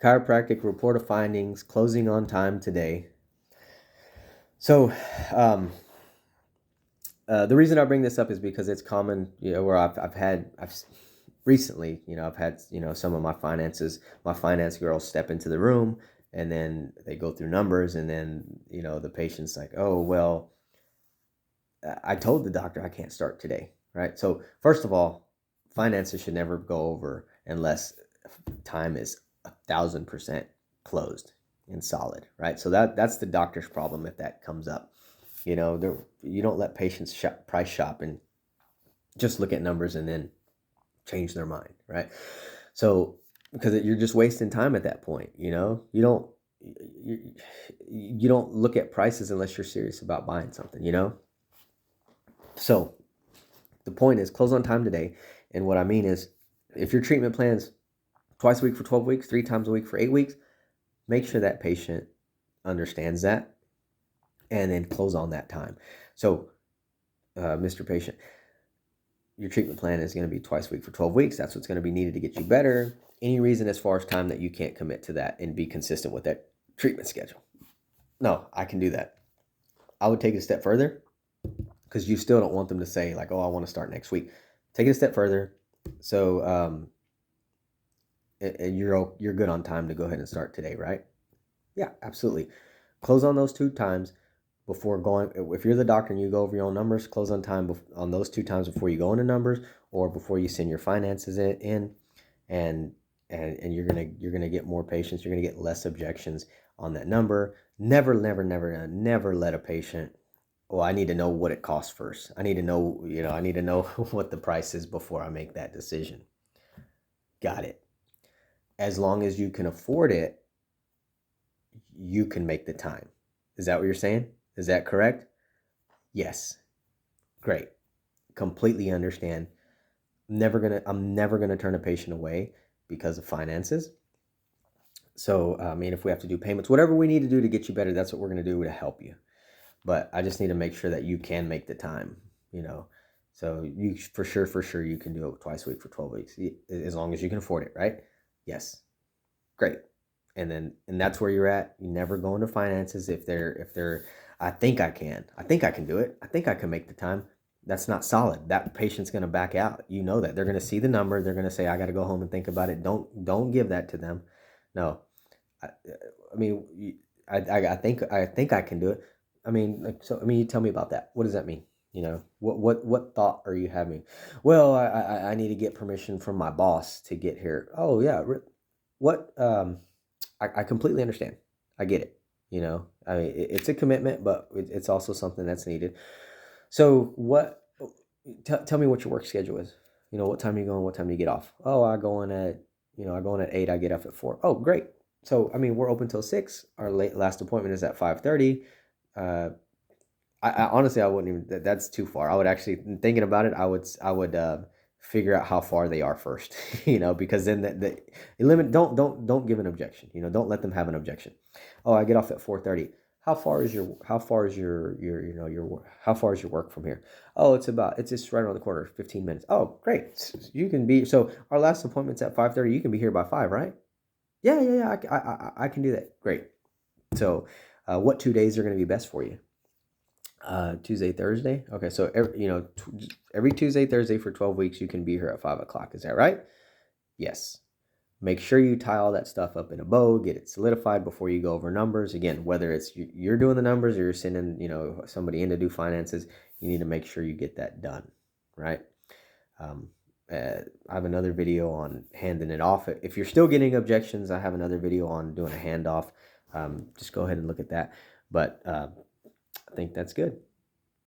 Chiropractic report of findings, closing on time today. So, the reason I bring this up is because it's common, where I've recently, I've had, some of my finance girls step into the room, and then they go through numbers, and then, the patient's like, oh, well, I told the doctor I can't start today, right? So first of all, finances should never go over unless time is 1,000% closed and solid, right? So that's the doctor's problem if that comes up. You don't let patients price shop and just look at numbers and then change their mind, right? So because you're just wasting time at that point. You don't look at prices unless you're serious about buying something. So the point is close on time today. And what I mean is, if your treatment plan's twice a week for 12 weeks, 3 times a week for 8 weeks, make sure that patient understands that and then close on that time. So, Mr. Patient, your treatment plan is going to be twice a week for 12 weeks. That's what's going to be needed to get you better. Any reason as far as time that you can't commit to that and be consistent with that treatment schedule? No, I can do that. I would take it a step further, because you still don't want them to say like, oh, I want to start next week. Take it a step further. So, and you're good on time to go ahead and start today, right? Yeah, absolutely. Close on those 2 times before going. If you're the doctor and you go over your own numbers, close on time on those 2 times before you go into numbers, or before you send your finances in, and you're gonna get more patients. You're gonna get less objections on that number. Never let a patient, well, I need to know what it costs first. I need to know, what the price is before I make that decision. Got it. As long as you can afford it, you can make the time. Is that what you're saying? Is that correct? Yes. Great. Completely understand. I'm never gonna turn a patient away because of finances. So, if we have to do payments, whatever we need to do to get you better, that's what we're gonna do to help you. But I just need to make sure that you can make the time, So you for sure you can do it twice a week for 12 weeks, as long as you can afford it, right? Yes. Great. And that's where you're at. You never go into finances if they're I think I can do it. I think I can make the time. That's not solid. That patient's going to back out. That they're going to see the number. They're going to say, I got to go home and think about it. Don't give that to them. No. I think I can do it. You tell me about that. What does that mean? What thought are you having? Well, I need to get permission from my boss to get here. Oh yeah. What, I completely understand. I get it. It's a commitment, but it's also something that's needed. So tell me what your work schedule is. What time are you going? What time do you get off? Oh, I go in at 8. I get off at 4. Oh, great. So, we're open till 6. Our last appointment is at 5:30. I honestly, I wouldn't even, that's too far. I would actually, thinking about it, I would figure out how far they are first, because then the limit, don't give an objection, don't let them have an objection. Oh, I get off at 4:30. How far is your work from here? Oh, it's just right around the corner, 15 minutes. Oh, great. You can be, so our last appointment's at 5:30. You can be here by 5, right? Yeah. I can do that. Great. So, what 2 days are going to be best for you? Tuesday, Thursday. Okay, so every Tuesday, Thursday for 12 weeks, you can be here at 5 o'clock. Is that right? Yes. Make sure you tie all that stuff up in a bow, get it solidified before you go over numbers. Again, whether it's you're doing the numbers or you're sending somebody in to do finances, you need to make sure you get that done, right? I have another video on handing it off. If you're still getting objections, I have another video on doing a handoff. Just go ahead and look at that. But I think that's good.